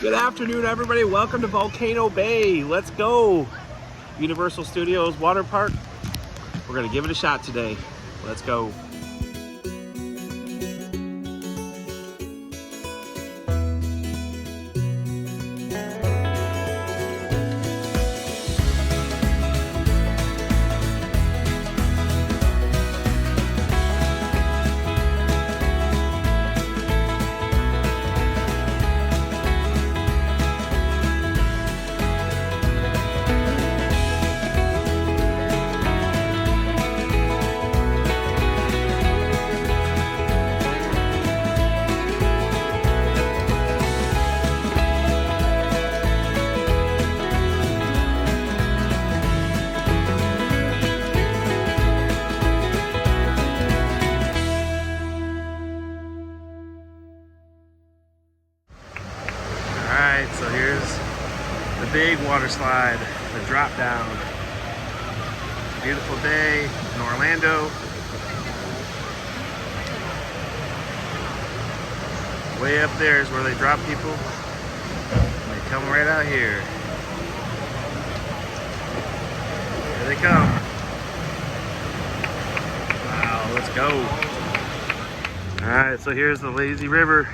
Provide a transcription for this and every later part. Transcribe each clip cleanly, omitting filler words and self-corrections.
Good afternoon, everybody. Welcome to Volcano Bay. Let's go. Universal Studios Water Park. We're going to give it a shot today. Let's go. Alright, so here's the big water slide, the drop down. Beautiful day in Orlando. Way up there is where they drop people. And they come right out here. Here they come. Wow, let's go. Alright, so here's the lazy river.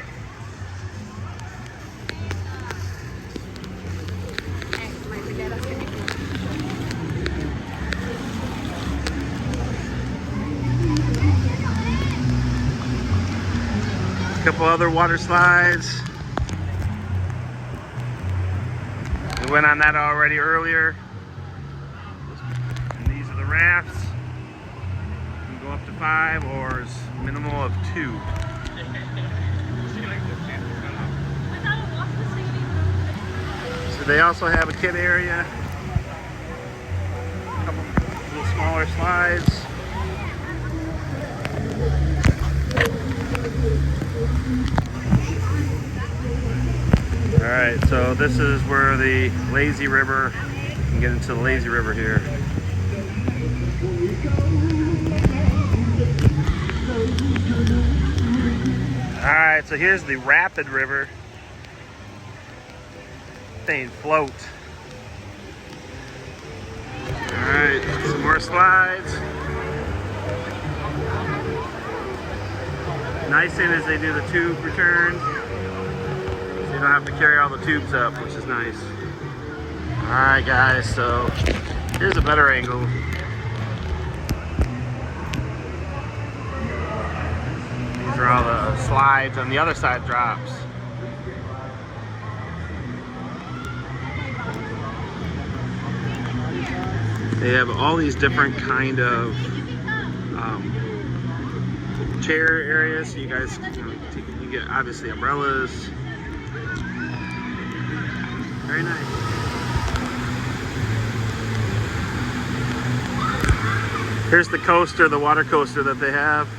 Couple other water slides. We went on that already earlier. And these are the rafts. You can go up to 5 or a minimum of 2. So they also have a kid area. A couple little smaller slides. Alright, so this is where the lazy river, you can get into the lazy river here. Alright, so here's the rapid river. Thing float. Alright, some more slides. Nice thing is they do the tube returns. You don't have to carry all the tubes up, which is nice. Alright guys, so here's a better angle. These are all the slides on the other side drops. They have all these different kind of chair areas, so you guys you get obviously umbrellas. Very nice. Here's the coaster, the water coaster that they have.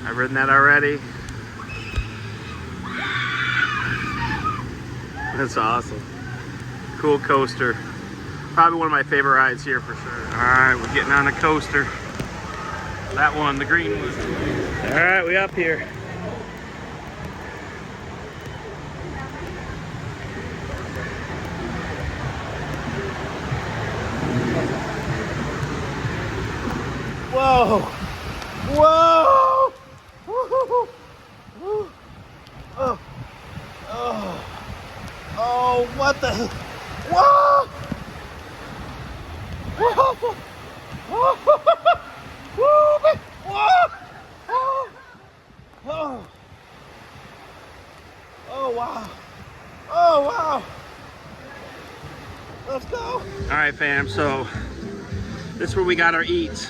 I've ridden that already. That's awesome. Cool coaster. Probably one of my favorite rides here for sure. Alright, we're getting on a coaster. That one, the green one. Alright, we up here. Whoa! Whoa! Woo-hoo-hoo. Woo. Oh! Oh! Oh! What the? Whoa! Whoa! Whoa! Whoa! Whoa! Oh! Oh! Oh wow! Oh wow! Let's go! All right, fam. So this is where we got our eats.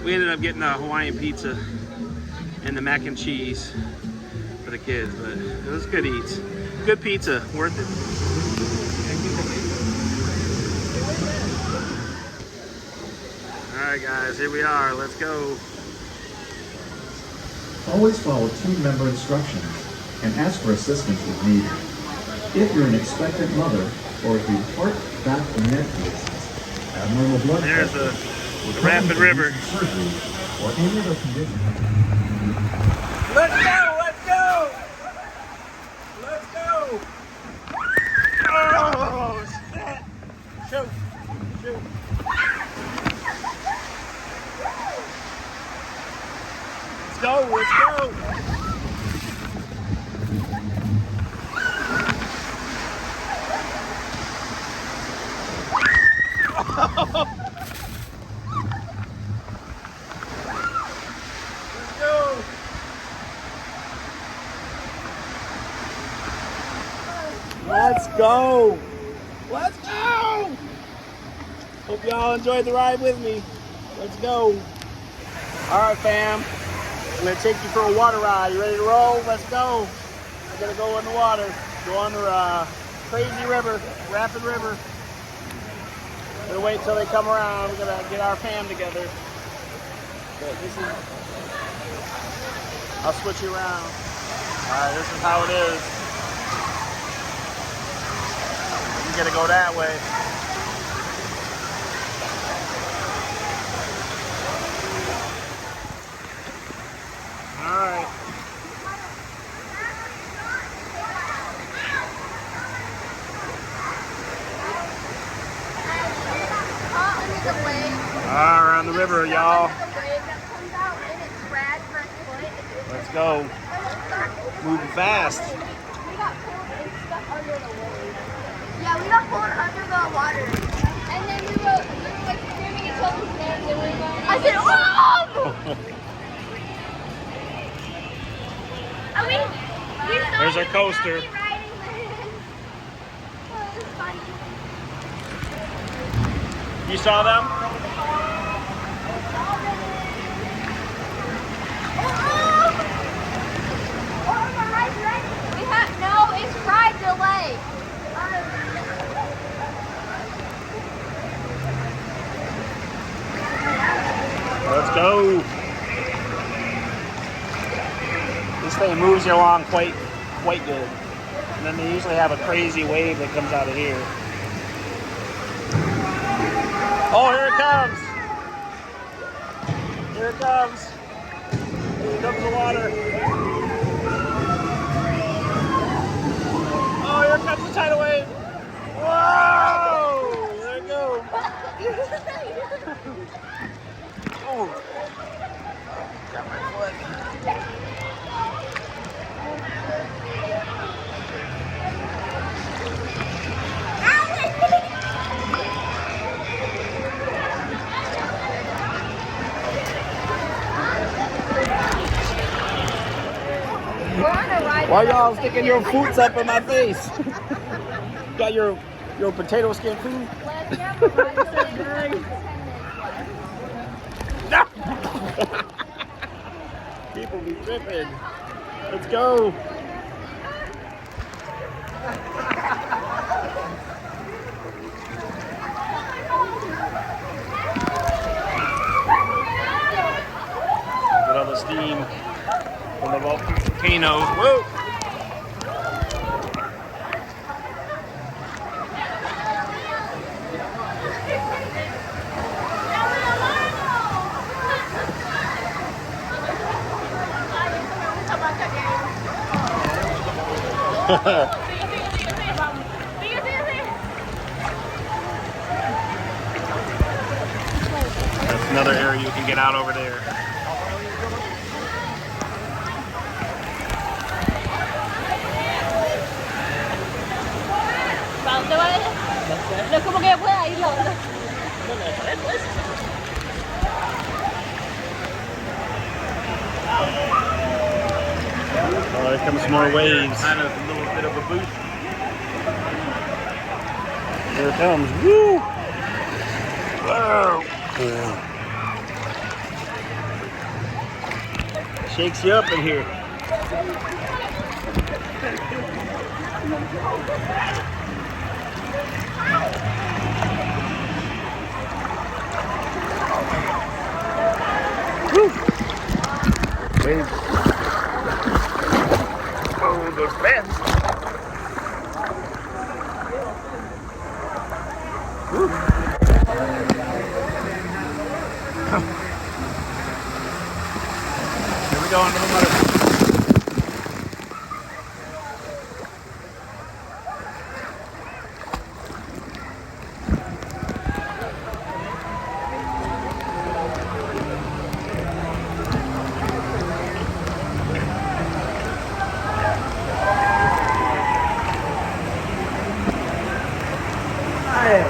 We ended up getting a Hawaiian pizza and the mac and cheese for the kids, but it was good eats. Good pizza, worth it. All right, guys, here we are. Let's go. Always follow team member instructions and ask for assistance if needed. If you're an expectant mother or if you heart, back, and neck cases, abnormal blood There's pressure, the rapid river. surgery, or any other condition. Let's go! Let's go! Let's go! Oh, shit. Shoot. Shoot. Let's go. Let's go. Let's go! Let's go! Hope y'all enjoyed the ride with me. Let's go. Alright fam, I'm gonna take you for a water ride. You ready to roll? Let's go. We're gonna go in the water. Go on the crazy river, rapid river. We're gonna wait till they come around. We're gonna get our fam together. But this is, I'll switch you around. Alright, this is how it is. You gotta go that way. All right. We're on the river, y'all. Let's go. Moving fast. Yeah, we got pulled under the water. And then we were like screaming each other's names and we were going, I said, oh! And we saw There's our coaster. riding oh, it was fun. You saw them? Oh, the ride's ready. We have, no, it's ride delay. Let's go. This thing moves you along quite good. And then they usually have a crazy wave that comes out of here. Oh, here it comes. Here it comes. Here comes the water. Oh, here comes the tidal wave. Whoa! There it goes. Oh. Got my foot. Why y'all sticking your foots up in my face? Got your potato skin food? No! People be tripping. Let's go. Get all the steam from the volcanoes. Whoa! That's another area you can get out over there. No, como que pueda ir la Oh, here comes more waves. Kind of a little bit of a boost. Here it comes. Woo! Whoa! Shakes you up in here. Woo! Waves. Oh, those fans. Woo. Here we go into the mud. it.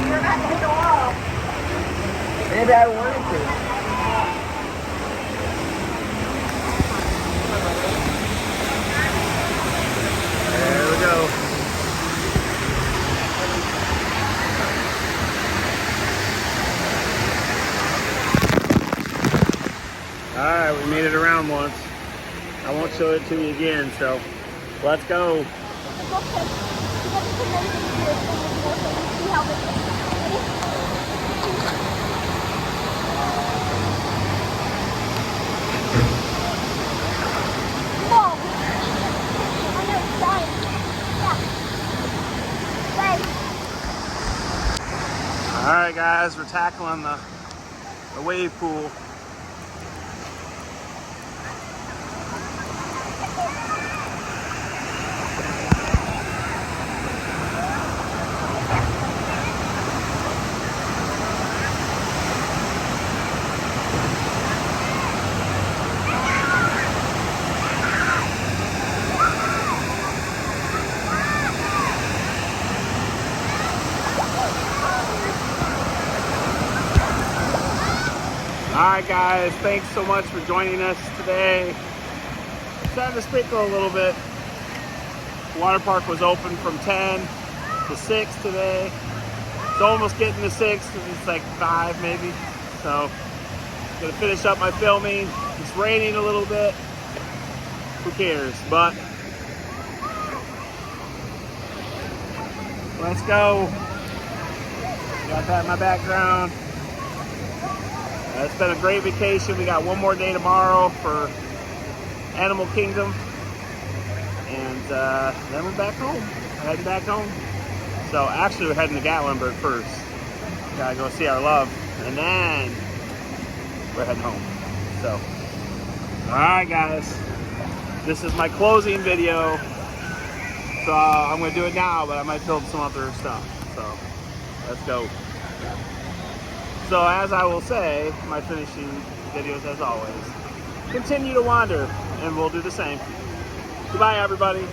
You're about to hit the wall. Maybe I wanted to. There we go. All right, we made it around once. I won't show it to you again, so let's go. All right, guys, we're tackling the wave pool. Alright guys, thanks so much for joining us today. Starting to sprinkle a little bit. The water park was open from 10 to 6 today. It's almost getting to 6, it's like 5 maybe. So, gonna finish up my filming. It's raining a little bit. Who cares? But let's go. Got that in my background. It's been a great vacation. We got one more day tomorrow for Animal Kingdom. And then we're back home. We're heading back home. So actually we're heading to Gatlinburg first. Gotta go see our love. And then we're heading home. So, alright guys. This is my closing video. So I'm gonna do it now, but I might film some other stuff. So let's go. So as I will say, my finishing videos as always, continue to wander and we'll do the same. Goodbye everybody.